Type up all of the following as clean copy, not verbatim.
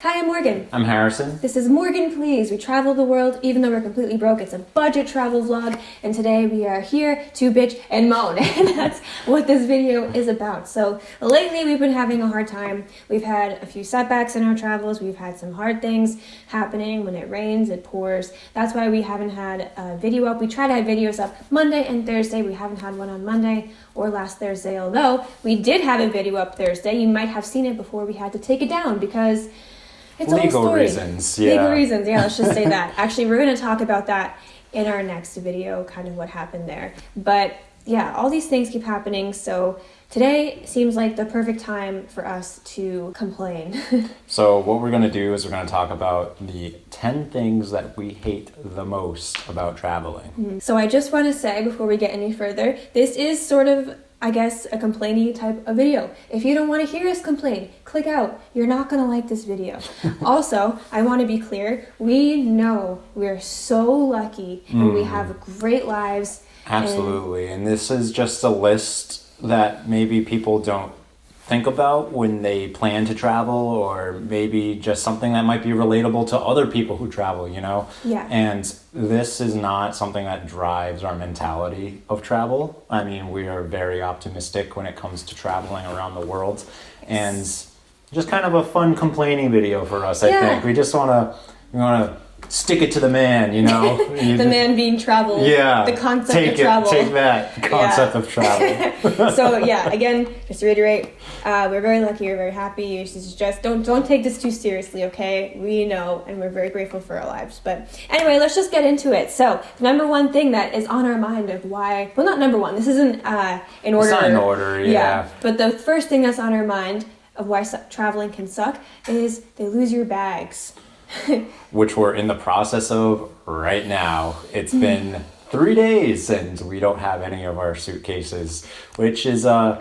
Hi, I'm Morgan. I'm Harrison. This is Morgan Please. We travel the world even though we're completely broke. It's a budget travel vlog, and today we are here to bitch and moan, and that's what this video is about. So lately we've been having a hard time. We've had a few setbacks in our travels. We've had some hard things happening. When it rains, it pours. That's why we haven't had a video up. We try to have videos up Monday and Thursday. We haven't had one on Monday or last Thursday, although we did have a video up Thursday. You might have seen it before we had to take it down because it's legal reasons, yeah. Legal reasons, yeah, let's just say that. Actually, we're going to talk about that in our next video, kind of what happened there. But yeah, all these things keep happening, so today seems like the perfect time for us to complain. So what we're going to do is we're going to talk about the 10 things that we hate the most about traveling. So I just want to say, before we get any further, this is sort of, I guess, a complaining type of video. If you don't want to hear us complain, click out. You're not going to like this video. Also, I want to be clear. We know we're so lucky and we have great lives. Absolutely. And this is just a list that maybe people don't think about when they plan to travel, or maybe just something that might be relatable to other people who travel, you know? Yeah. And this is not something that drives our mentality of travel. I mean, we are very optimistic when it comes to traveling around the world. And just kind of a fun complaining video for us, I think. We just want to stick it to the man, you know? The man being travel. Yeah. The concept of travel. Take that concept of travel. So yeah, again, just to reiterate, we're very lucky, we're very happy. You should just don't take this too seriously, okay? We know, and we're very grateful for our lives. But anyway, let's just get into it. So the number one thing that is on our mind of why, well, not number one, this isn't in order. It's not in order, yeah. But the first thing that's on our mind of why traveling can suck is they lose your bags. Which we're in the process of right now. It's been 3 days and we don't have any of our suitcases, which is not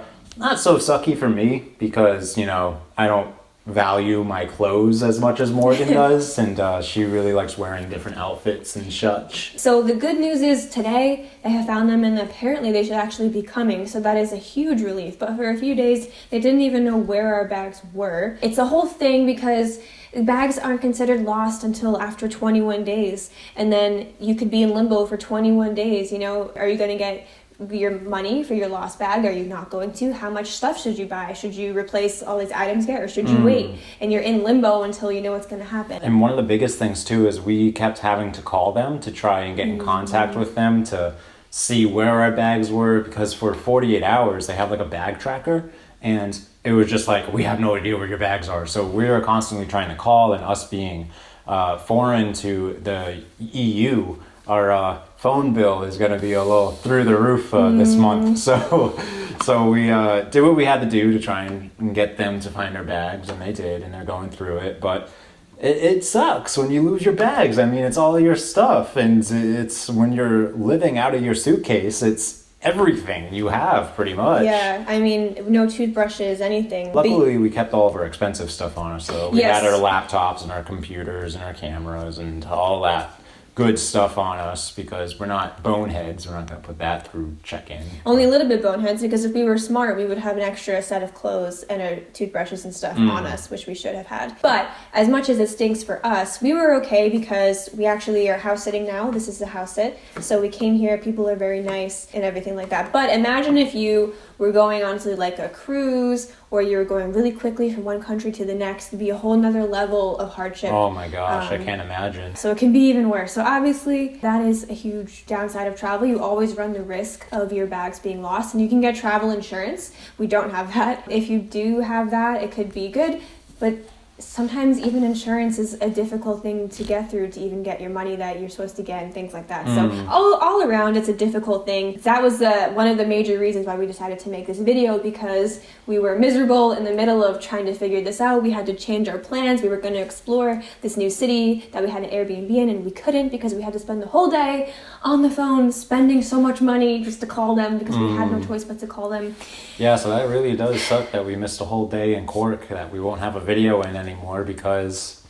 so sucky for me because, you know, I don't value my clothes as much as Morgan does, and she really likes wearing different outfits and such. So the good news is today they have found them, and apparently they should actually be coming, so that is a huge relief. But for a few days they didn't even know where our bags were. It's a whole thing because bags aren't considered lost until after 21 days, and then you could be in limbo for 21 days. You know, are you going to get your money for your lost bag? Are you not going to? How much stuff should you buy? Should you replace all these items yet, or should you wait? And you're in limbo until you know what's going to happen. And one of the biggest things too is we kept having to call them to try and get in contact with them to see where our bags were, because for 48 hours they have like a bag tracker, and it was just like, we have no idea where your bags are. So we were constantly trying to call, and us being foreign to the EU, our phone bill is going to be a little through the roof this month. So we did what we had to do to try and get them to find our bags, and they did, and they're going through it. But it sucks when you lose your bags. I mean, it's all your stuff, and it's when you're living out of your suitcase, it's everything you have pretty much. Yeah, I mean, no toothbrushes, anything. Luckily, we kept all of our expensive stuff on us, though. We had our laptops and our computers and our cameras and all that good stuff on us, because we're not boneheads. We're not going to put that through check-in. Only a little bit boneheads, because if we were smart, we would have an extra set of clothes and our toothbrushes and stuff on us, which we should have had. But as much as it stinks for us, we were okay because we actually are house sitting now. This is the house sit. So we came here, people are very nice and everything like that. But imagine if you were going on to like a cruise, or you were going really quickly from one country to the next. It'd be a whole nother level of hardship. Oh my gosh, I can't imagine. So it can be even worse. So obviously that is a huge downside of travel. You always run the risk of your bags being lost, and you can get travel insurance. We don't have that. If you do have that, it could be good, but sometimes even insurance is a difficult thing to get through to even get your money that you're supposed to get and things like that. So all around, it's a difficult thing. That was one of the major reasons why we decided to make this video, because we were miserable in the middle of trying to figure this out. We had to change our plans. We were going to explore this new city that we had an Airbnb in, and we couldn't because we had to spend the whole day on the phone spending so much money just to call them, because we had no choice but to call them. Yeah, so that really does suck that we missed a whole day in Cork that we won't have a video in anymore because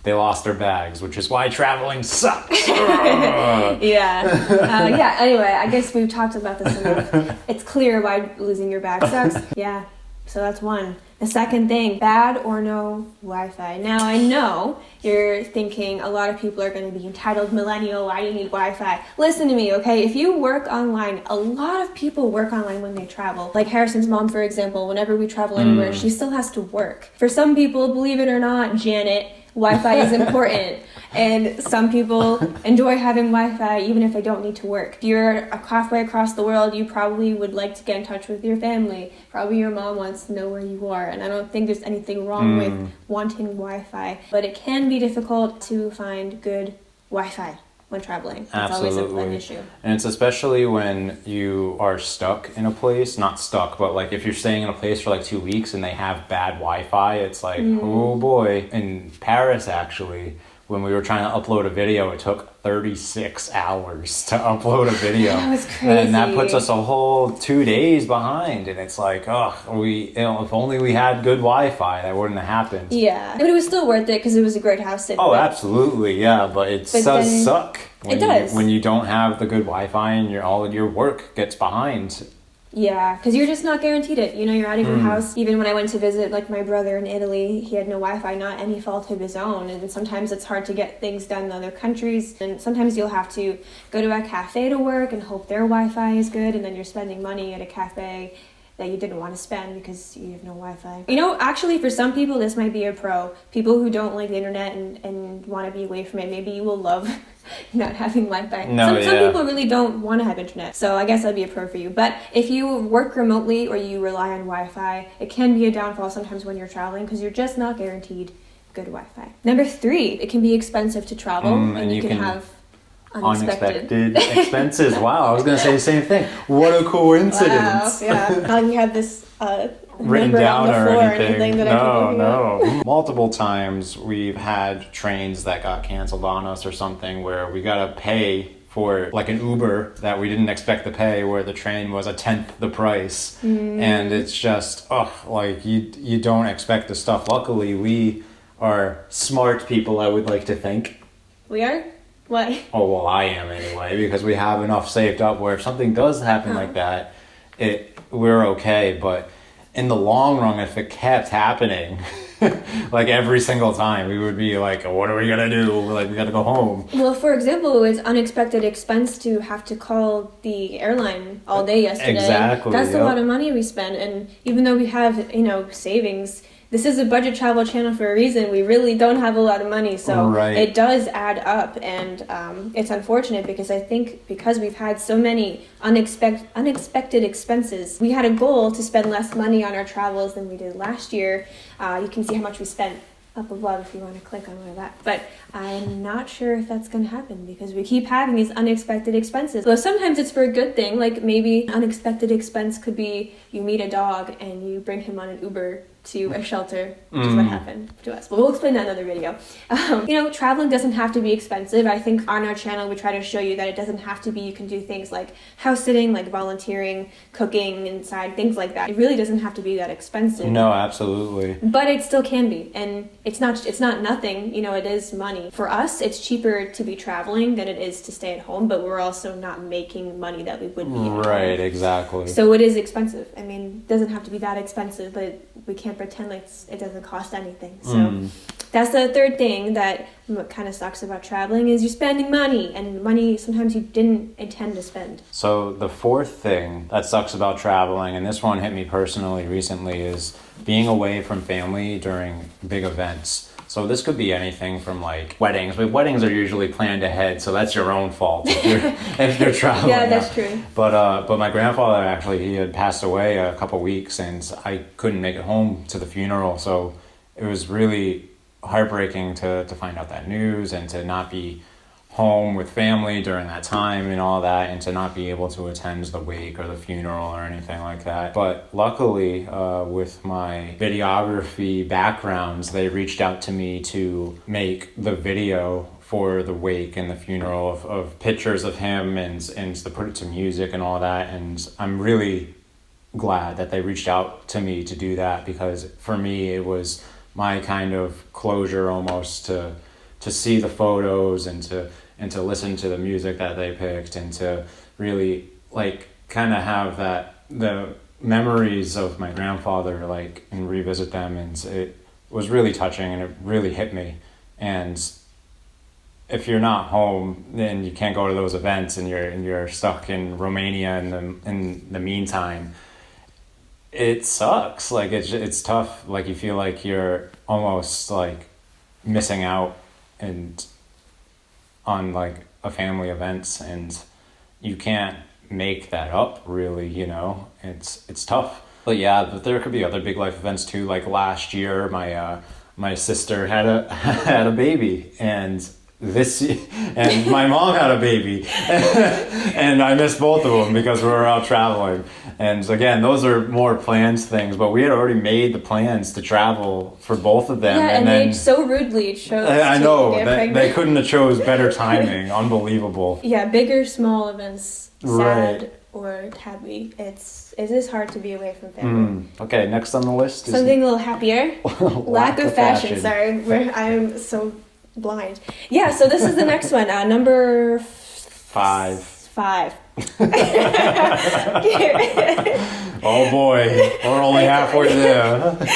they lost their bags, which is why traveling sucks. Yeah. Anyway, I guess we've talked about this enough. It's clear why losing your bag sucks. Yeah. So that's one. The second thing, bad or no Wi-Fi. Now I know you're thinking a lot of people are going to be entitled millennial, why do you need Wi-Fi? Listen to me, okay? If you work online, a lot of people work online when they travel. Like Harrison's mom, for example, whenever we travel anywhere, she still has to work. For some people, believe it or not, Janet, Wi-Fi is important. And some people enjoy having Wi-Fi even if they don't need to work. If you're halfway across the world, you probably would like to get in touch with your family. Probably your mom wants to know where you are. And I don't think there's anything wrong with wanting Wi-Fi. But it can be difficult to find good Wi-Fi when traveling. That's always an issue. And it's especially when you are stuck in a place, not stuck, but like if you're staying in a place for like 2 weeks and they have bad Wi-Fi, it's like, oh boy. In Paris, actually, when we were trying to upload a video, it took 36 hours to upload a video. That was crazy. And that puts us a whole 2 days behind. And it's like, if only we had good Wi-Fi, that wouldn't have happened. Yeah, but it was still worth it because it was a great house sitting. Oh, absolutely, yeah. But it does suck. When you don't have the good Wi-Fi and all of your work gets behind. Yeah, because you're just not guaranteed it. You know, you're out of your house. Even when I went to visit, like, my brother in Italy, he had no Wi-Fi, not any fault of his own. And sometimes it's hard to get things done in other countries. And sometimes you'll have to go to a cafe to work and hope their Wi-Fi is good. And then you're spending money at a cafe that you didn't want to spend because you have no Wi-Fi. You know, actually, for some people, this might be a pro. People who don't like the internet and want to be away from it, maybe you will love not having Wi-Fi. Some people really don't want to have internet, so I guess that'd be a pro for you. But if you work remotely or you rely on Wi-Fi, it can be a downfall sometimes when you're traveling because you're just not guaranteed good Wi-Fi. Number 3, it can be expensive to travel, and you can have unexpected expenses. Wow, I was going to say the same thing. What a coincidence. Wow, yeah. Not you have this written down on the or floor anything. That No. Multiple times we've had trains that got canceled on us or something where we got to pay for like an Uber that we didn't expect to pay, where the train was 1/10 the price. And it's just, like you don't expect the stuff. Luckily, we are smart people, I would like to think. We are? Why? Oh, well, I am anyway, because we have enough saved up where if something does happen like that, we're okay. But in the long run, if it kept happening, like every single time, we would be like, what are we going to do? Like, we got to go home. Well, for example, it's unexpected expense to have to call the airline all day yesterday. Exactly. That's a lot of money we spend. And even though we have, savings, this is a budget travel channel for a reason. We really don't have a lot of money, so It does add up, and it's unfortunate because I think because we've had so many unexpected expenses, we had a goal to spend less money on our travels than we did last year. You can see how much we spent up above if you want to click on one of that. But I'm not sure if that's going to happen because we keep having these unexpected expenses. Though sometimes it's for a good thing, like maybe unexpected expense could be you meet a dog and you bring him on an Uber to a shelter, which is what happened to us. But we'll explain that in another video. Traveling doesn't have to be expensive. I think on our channel we try to show you that it doesn't have to be. You can do things like house sitting, like volunteering, cooking inside, things like that. It really doesn't have to be that expensive. No, absolutely. But it still can be, and it's not nothing. It is money. For us, it's cheaper to be traveling than it is to stay at home, but we're also not making money that we would be at home. Right, exactly. So it is expensive. I mean, it doesn't have to be that expensive, but we can't pretend like it doesn't cost anything. So that's the third thing that kind of sucks about traveling is you're spending money, and money sometimes you didn't intend to spend. So the fourth thing that sucks about traveling, and this one hit me personally recently, is being away from family during big events. So this could be anything from like weddings, but weddings are usually planned ahead, so that's your own fault if you're traveling. Yeah, that's true. But my grandfather actually, he had passed away a couple weeks, and I couldn't make it home to the funeral, so it was really heartbreaking to find out that news and to not be home with family during that time and all that, and to not be able to attend the wake or the funeral or anything like that. But luckily, with my videography backgrounds, they reached out to me to make the video for the wake and the funeral of pictures of him and to put it to music and all that. And I'm really glad that they reached out to me to do that, because for me it was my kind of closure almost to see the photos and to listen to the music that they picked, and to really like kind of have that memories of my grandfather, like, and revisit them, and it was really touching, and it really hit me. And if you're not home, then you can't go to those events, and you're stuck in Romania in the meantime. It sucks. Like, it's tough. Like, you feel like you're almost like missing out and on like a family events, and you can't make that up, really, you know. It's tough. But yeah, but there could be other big life events too. Like last year, my sister had a baby, and and my mom had a baby, and I missed both of them because we were out traveling. And again, those are more planned things, but we had already made the plans to travel for both of them. Yeah, and then they so rudely chose I to know get that pregnant. they couldn't have chose better timing. Unbelievable. Yeah, big or small events, sad Right. or happy. It is hard to be away from family. Okay, next on the list is Something a little happier. Lack of fashion. fashion. Sorry, I'm so blind. Yeah, so this is the next one. Number 5. 5. Oh boy, we're only halfway there. Number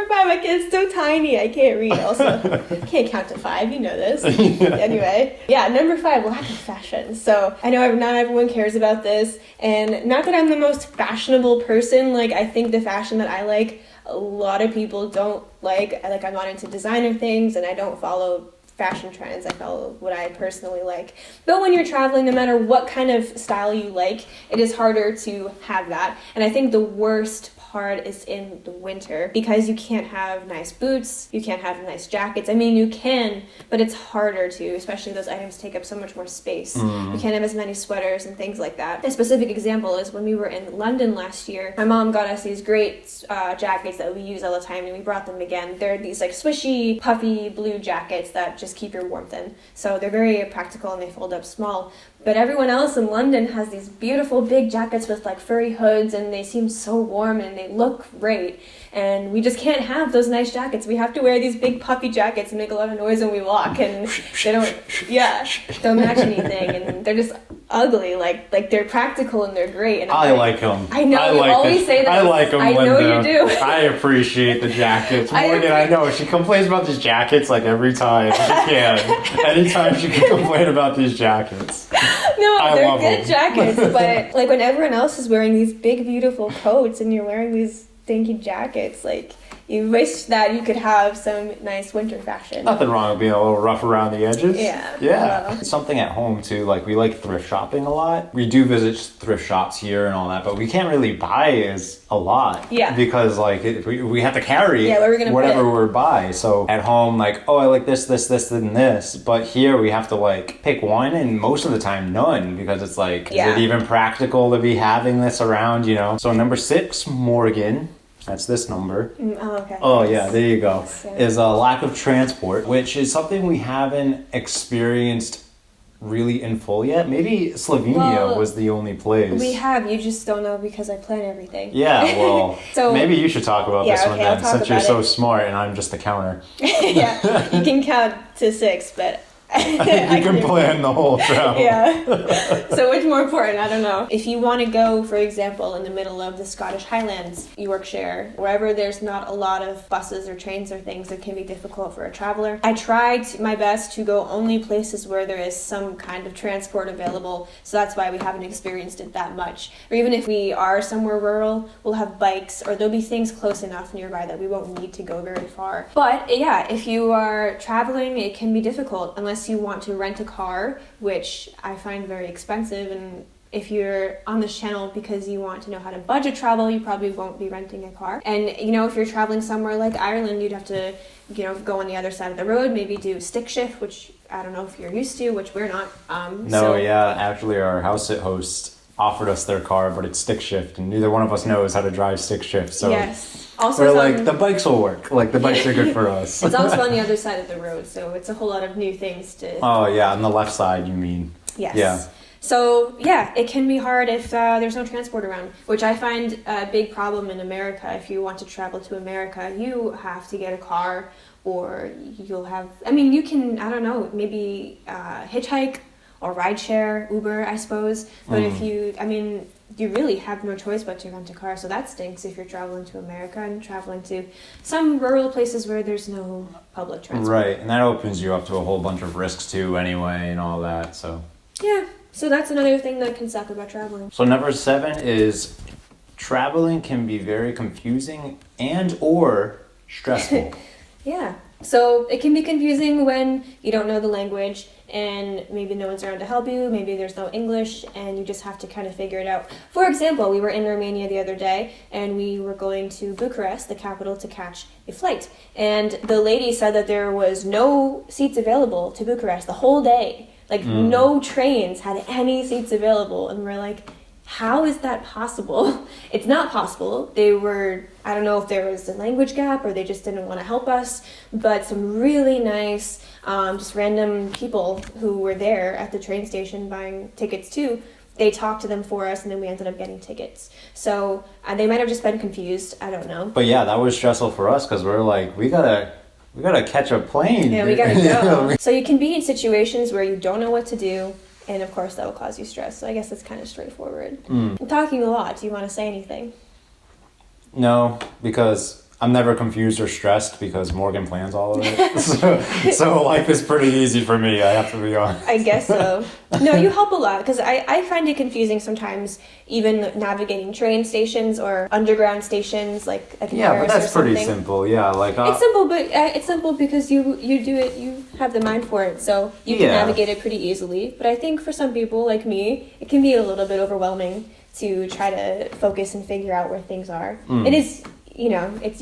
5. It's so tiny. I can't read. Also, can't count to 5. You know this. Anyway, yeah. Number 5. Lack of fashion. So I know not everyone cares about this, and not that I'm the most fashionable person. Like, I think the fashion that I like, a lot of people don't like. I'm not into designer things, and I don't follow fashion trends. I follow what I personally like. But when you're traveling, no matter what kind of style you like, it is harder to have that. And I think the worst part is in the winter, because you can't have nice boots, you can't have nice jackets. I mean, you can, but it's harder to, especially those items take up so much more space. You can't have as many sweaters and things like that. A specific example is when we were in London last year, my mom got us these great jackets that we use all the time, and we brought them again. They're these like swishy, puffy blue jackets that just keep your warmth in. So they're very practical, and they fold up small. But everyone else in London has these beautiful big jackets with like furry hoods, and they seem so warm and they look great. And we just can't have those nice jackets. We have to wear these big puffy jackets and make a lot of noise when we walk, and they don't match anything, and they're just ugly. Like they're practical and they're great. And I like them. I know, you always say that. I like them, I know Linda. you do. I appreciate the jackets. Morgan, I know, she complains about these jackets like every time she can. Anytime she can complain about these jackets. No, they're good them. jackets, but like when everyone else is wearing these big, beautiful coats and you're wearing these dinky jackets, like you wish that you could have some nice winter fashion. Nothing wrong with being a little rough around the edges. Yeah. Yeah. Something at home too, like we like thrift shopping a lot. We do visit thrift shops here and all that, but we can't really buy as a lot. Yeah. Because like we have to carry where are we gonna whatever put it? we're buy. So at home, like, oh, I like this, and this. But here we have to like pick one, and most of the time none, because it's like, is it even practical to be having this around, you know? So number 6, Morgan. That's this number. Oh, okay. Oh, yeah, there you go. So- Is a lack of transport, which is something we haven't experienced really in full yet. Maybe Slovenia was the only place. We have, you just don't know because I plan everything. Yeah, well, So- maybe you should talk about this one I'll then, talk since you're about so it. smart and I'm just the counter. Yeah, you can count to 6, but You can plan the whole travel. Yeah. So which more important? I don't know. If you want to go, for example, in the middle of the Scottish Highlands, Yorkshire, wherever there's not a lot of buses or trains or things, it can be difficult for a traveler. I tried my best to go only places where there is some kind of transport available, so that's why we haven't experienced it that much. Or even if we are somewhere rural, we'll have bikes, or there'll be things close enough nearby that we won't need to go very far. But yeah, if you are traveling, it can be difficult unless you want to rent a car, which I find very expensive. And if you're on this channel because you want to know how to budget travel, you probably won't be renting a car. And you know, if you're traveling somewhere like Ireland, you'd have to, you know, go on the other side of the road, maybe do stick shift, which I don't know if you're used to, which we're not. Actually our house sit host offered us their car, but it's stick shift, and neither one of us knows how to drive stick shift. So yes. Also, we're like, the bikes will work. Like, the bikes are good for us. It's also on the other side of the road, so it's a whole lot of new things to... Oh, yeah, on the left side, you mean. Yes. Yeah. So, yeah, it can be hard if there's no transport around, which I find a big problem in America. If you want to travel to America, you have to get a car, or you'll have... I mean, you can, I don't know, maybe hitchhike or rideshare, Uber, I suppose. But if you... I mean... you really have no choice but to rent a car. So that stinks if you're traveling to America and traveling to some rural places where there's no public transport. Right, and that opens you up to a whole bunch of risks too anyway and all that, so. Yeah, so that's another thing that can suck about traveling. So number 7 is traveling can be very confusing and or stressful. Yeah. So it can be confusing when you don't know the language and maybe no one's around to help you, maybe there's no English and you just have to kind of figure it out. For example, we were in Romania the other day and we were going to Bucharest, the capital, to catch a flight. And the lady said that there was no seats available to Bucharest the whole day. Like no trains had any seats available, and we're like, how is that possible? It's not possible. They were, I don't know if there was a language gap or they just didn't want to help us, but some really nice, just random people who were there at the train station buying tickets too, they talked to them for us and then we ended up getting tickets. So they might have just been confused. I don't know. But yeah, that was stressful for us because we're like, we gotta catch a plane. Yeah, we gotta go. So you can be in situations where you don't know what to do. And of course, that will cause you stress. So I guess it's kind of straightforward. I'm talking a lot. Do you want to say anything? No, because I'm never confused or stressed because Morgan plans all of it. so life is pretty easy for me, I have to be honest. I guess so. No, you help a lot because I find it confusing sometimes, even navigating train stations or underground stations like at Yeah, but Paris that's or something. pretty simple. Yeah, like It's simple, but it's simple because you do it. You have the mind for it, so you can navigate it pretty easily. But I think for some people like me, it can be a little bit overwhelming to try to focus and figure out where things are. It is, you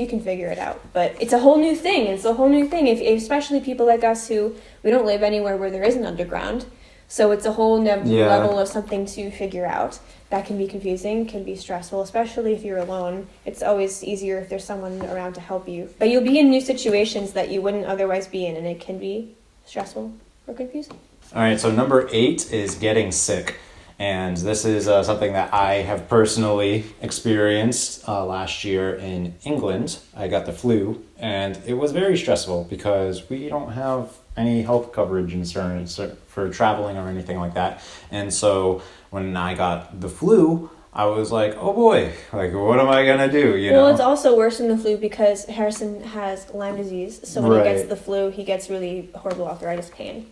can figure it out, but it's a whole new thing. If especially people like us who we don't live anywhere where there is an underground, so it's a whole level of something to figure out. That can be confusing, can be stressful, especially if you're alone. It's always easier if there's someone around to help you. But you'll be in new situations that you wouldn't otherwise be in, and it can be stressful or confusing. All right, so number 8 is getting sick. And this is something that I have personally experienced last year in England. I got the flu, and it was very stressful because we don't have any health coverage insurance for traveling or anything like that. And so when I got the flu, I was like, oh boy, like what am I gonna do? Well, it's also worse than the flu because Harrison has Lyme disease. So when he gets the flu, he gets really horrible arthritis pain.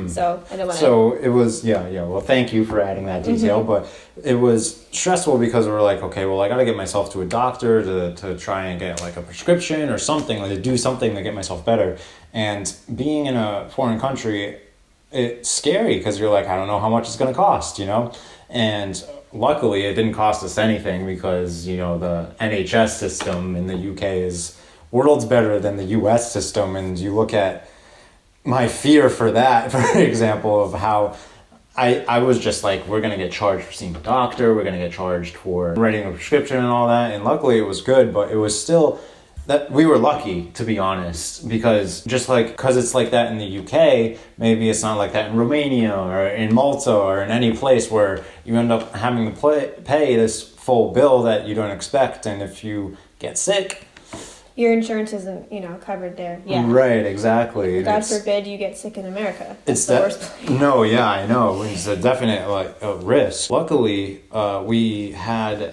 So I don't want to. So it was, well, thank you for adding that detail. But it was stressful because we were like, okay, well, I gotta get myself to a doctor to try and get like a prescription or something, like to do something to get myself better. And being in a foreign country, it's scary because you're like, I don't know how much it's gonna cost, And luckily, it didn't cost us anything because, the NHS system in the UK is worlds better than the US system. And you look at my fear for that, for example, of how I was just like, we're going to get charged for seeing a doctor, we're going to get charged for writing a prescription and all that. And luckily it was good, but it was still that we were lucky, to be honest, because because it's like that in the UK, maybe it's not like that in Romania or in Malta or in any place where you end up having to pay this full bill that you don't expect. And if you get sick, your insurance isn't, covered there. Yeah. Right, exactly. God forbid you get sick in America. It's the worst place. No, yeah, I know. It's a definite risk. Luckily, we had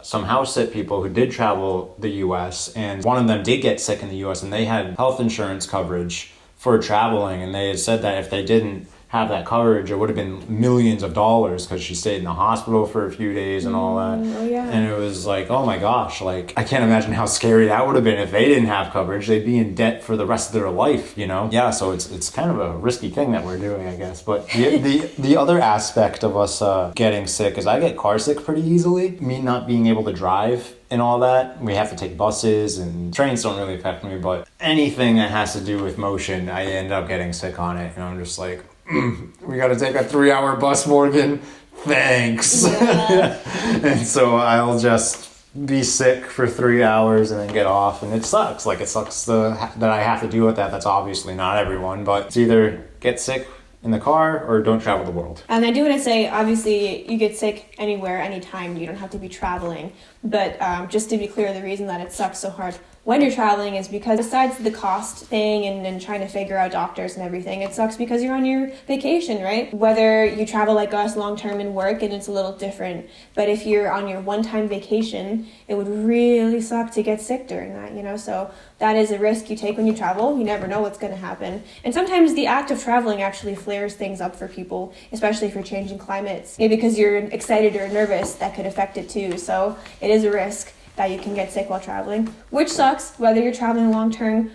some house sit people who did travel the U.S. and one of them did get sick in the U.S. and they had health insurance coverage for traveling, and they had said that if they didn't have that coverage, it would have been millions of dollars because she stayed in the hospital for a few days and all that. Oh, yeah. And it was like, oh my gosh, like I can't imagine how scary that would have been if they didn't have coverage. They'd be in debt for the rest of their life, Yeah, so it's kind of a risky thing that we're doing, I guess. But the other aspect of us getting sick is I get car sick pretty easily. Me not being able to drive and all that. We have to take buses and trains don't really affect me, but anything that has to do with motion, I end up getting sick on it. And I'm just like, we got to take a 3-hour bus, Morgan. Thanks. Yeah. And so I'll just be sick for 3 hours and then get off. And it sucks. Like, it sucks that I have to deal with that. That's obviously not everyone, but it's either get sick in the car or don't travel the world. And I do want to say, obviously, you get sick anywhere, anytime. You don't have to be traveling. But just to be clear, the reason that it sucks so hard, when you're traveling is because besides the cost thing and trying to figure out doctors and everything, it sucks because you're on your vacation, right? Whether you travel like us long-term and work, and it's a little different, but if you're on your one-time vacation, it would really suck to get sick during that, you know? So that is a risk you take when you travel. You never know what's going to happen. And sometimes the act of traveling actually flares things up for people, especially for changing climates. Maybe because you're excited or nervous, that could affect it too. So it is a risk that you can get sick while traveling, which sucks whether you're traveling long-term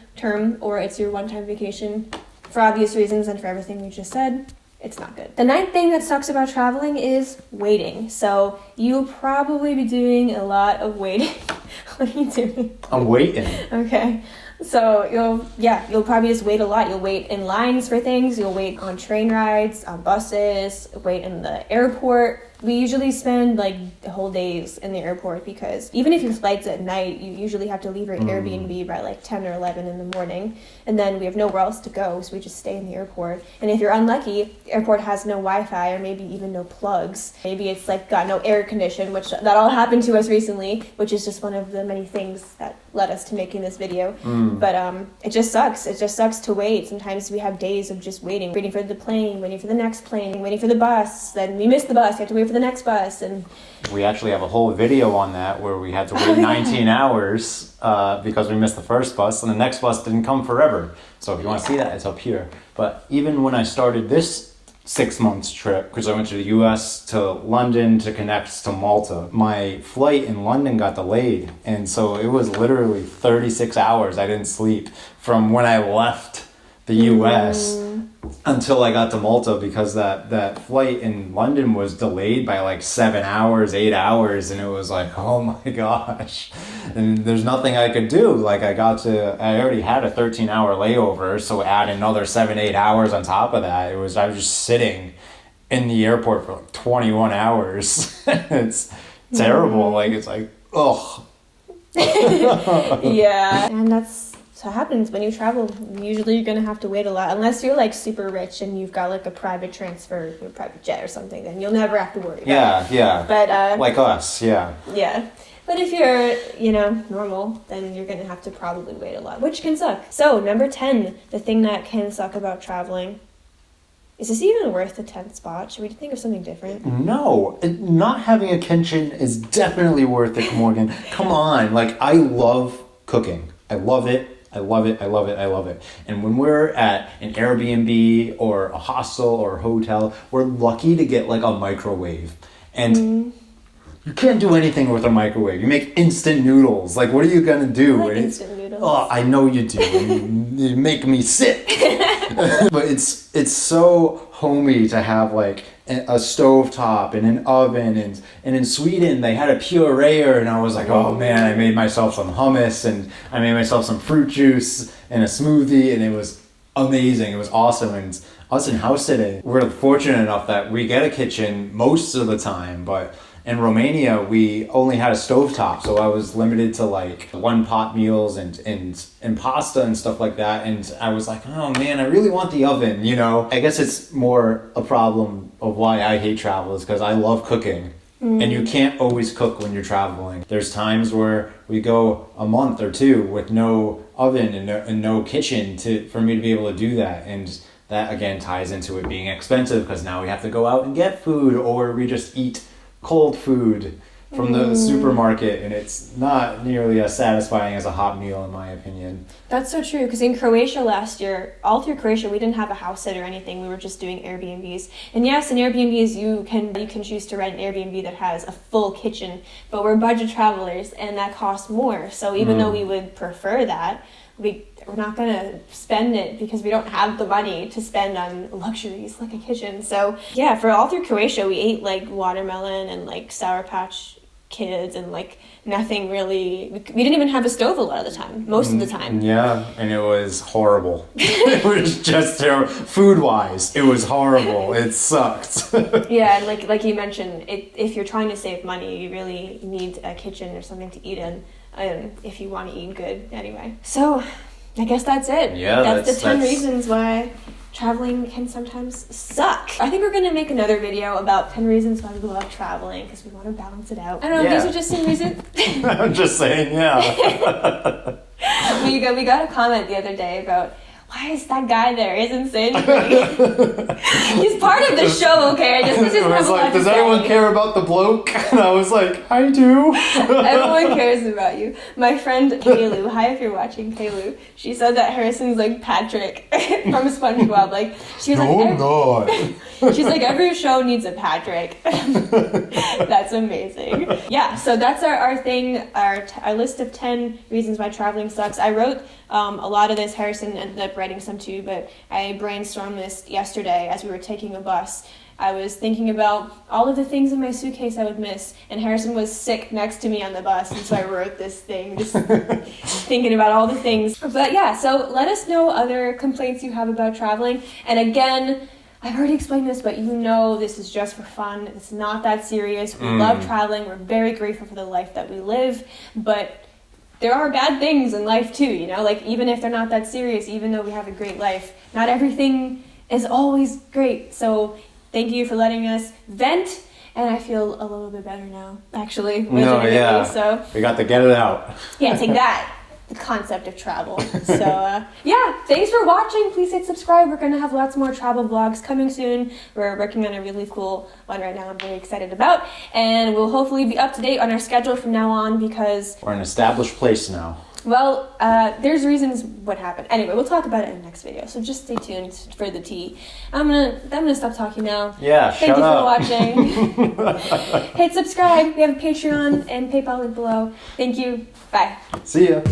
or it's your one-time vacation. For obvious reasons and for everything we just said, it's not good. The ninth thing that sucks about traveling is waiting. So you'll probably be doing a lot of waiting. What are you doing? I'm waiting. Okay. So you'll probably just wait a lot. You'll wait in lines for things. You'll wait on train rides, on buses, wait in the airport. We usually spend like whole days in the airport because even if your flight's at night, you usually have to leave your Airbnb by like 10 or 11 in the morning. And then we have nowhere else to go, so we just stay in the airport. And if you're unlucky, the airport has no Wi-Fi or maybe even no plugs. Maybe it's like got no air condition, which that all happened to us recently, which is just one of the many things that led us to making this video. But it just sucks. It just sucks to wait. Sometimes we have days of just waiting for the plane, waiting for the next plane, waiting for the bus. Then we miss the bus. You have to wait for the next bus. And we actually have a whole video on that where we had to wait 19 hours because we missed the first bus, and the next bus didn't come forever. So if you want to see that, it's up here. But even when I started this 6 months trip, because I went to the US to London to connect to Malta, my flight in London got delayed, and so it was literally 36 hours I didn't sleep from when I left the US until I got to Malta, because that flight in London was delayed by like 7 hours, 8 hours, and it was like, oh my gosh. And there's nothing I could do. Like I already had a 13-hour layover, so add another 7, 8 hours on top of that. I was just sitting in the airport for like 21 hours. It's terrible. Like it's like, ugh. Yeah, and that's what happens when you travel. Usually you're gonna have to wait a lot, unless you're like super rich and you've got like a private transfer, a private jet or something. Then you'll never have to worry about it. Yeah. But like us, yeah. Yeah. But if you're, normal, then you're gonna have to probably wait a lot, which can suck. So number 10, the thing that can suck about traveling. Is this even worth the 10th spot? Should we think of something different? No, not having a kitchen is definitely worth it, Morgan. Come on, like I love cooking. I love it. I love it. And when we're at an Airbnb or a hostel or a hotel, we're lucky to get like a microwave. And you can't do anything with a microwave. You make instant noodles. Like, what are you going to do? I like instant noodles. Oh, I know you do. You make me sick. But it's so homey to have like a stovetop and an oven, and in Sweden they had a pureer, and I was like, oh man, I made myself some hummus and I made myself some fruit juice and a smoothie, and it was amazing. It was awesome. And us in house sitting, we're fortunate enough that we get a kitchen most of the time, but in Romania, we only had a stovetop, so I was limited to like one pot meals and pasta and stuff like that. And I was like, oh man, I really want the oven, I guess it's more a problem of why I hate travel is because I love cooking. And you can't always cook when you're traveling. There's times where we go a month or two with no oven and no kitchen for me to be able to do that. And that again ties into it being expensive because now we have to go out and get food, or we just eat cold food from the supermarket, and it's not nearly as satisfying as a hot meal in my opinion. That's so true, because in Croatia last year, all through Croatia, we didn't have a house sit or anything. We were just doing Airbnbs. And yes, in Airbnbs you can choose to rent an Airbnb that has a full kitchen, but we're budget travelers and that costs more. So even though we would prefer that, we're not going to spend it because we don't have the money to spend on luxuries like a kitchen. So yeah, for all through Croatia, we ate like watermelon and like Sour Patch Kids and like nothing really. We didn't even have a stove a lot of the time, most of the time. Yeah, and it was horrible. It was just terrible. Food-wise, it was horrible. It sucked. Yeah, and like you mentioned, if you're trying to save money, you really need a kitchen or something to eat in. If you want to eat good anyway. So I guess that's it. Yeah, that's the 10 reasons why traveling can sometimes suck. I think we're going to make another video about 10 reasons why we love traveling because we want to balance it out. I don't know, these are just some reasons. I'm just saying, yeah. we got a comment the other day about, why is that guy there? Isn't saying anything. He's part of the show, okay? Just because he doesn't have a lot to does say. anyone care about the bloke? And I was like, I do. Everyone cares about you. My friend Kaylu, hi if you're watching, Kaylu, she said that Harrison's like Patrick from SpongeBob. Like, she was she's like, every show needs a Patrick. That's amazing. Yeah, so that's our thing, our list of 10 reasons why traveling sucks. I wrote a lot of this. Harrison ended up writing some too, but I brainstormed this yesterday as we were taking a bus. I was thinking about all of the things in my suitcase I would miss, and Harrison was sick next to me on the bus, and so I wrote this thing, just thinking about all the things. But yeah, so let us know other complaints you have about traveling. And again, I've already explained this, but you know this is just for fun. It's not that serious. We love traveling. We're very grateful for the life that we live, but there are bad things in life too, you know? Like, even if they're not that serious, even though we have a great life, not everything is always great. So thank you for letting us vent, and I feel a little bit better now, actually. So we got to get it out. Yeah, take that. The concept of travel. So yeah, thanks for watching. Please hit subscribe. We're gonna have lots more travel vlogs coming soon. We're working on a really cool one right now I'm very excited about, and we'll hopefully be up to date on our schedule from now on, because we're an established place now. Well, there's reasons what happened. Anyway, we'll talk about it in the next video, so just stay tuned for the tea. I'm gonna stop talking now. Yeah, Thank you for watching. Hit subscribe. We have a Patreon and PayPal link below. Thank you. Bye. See ya.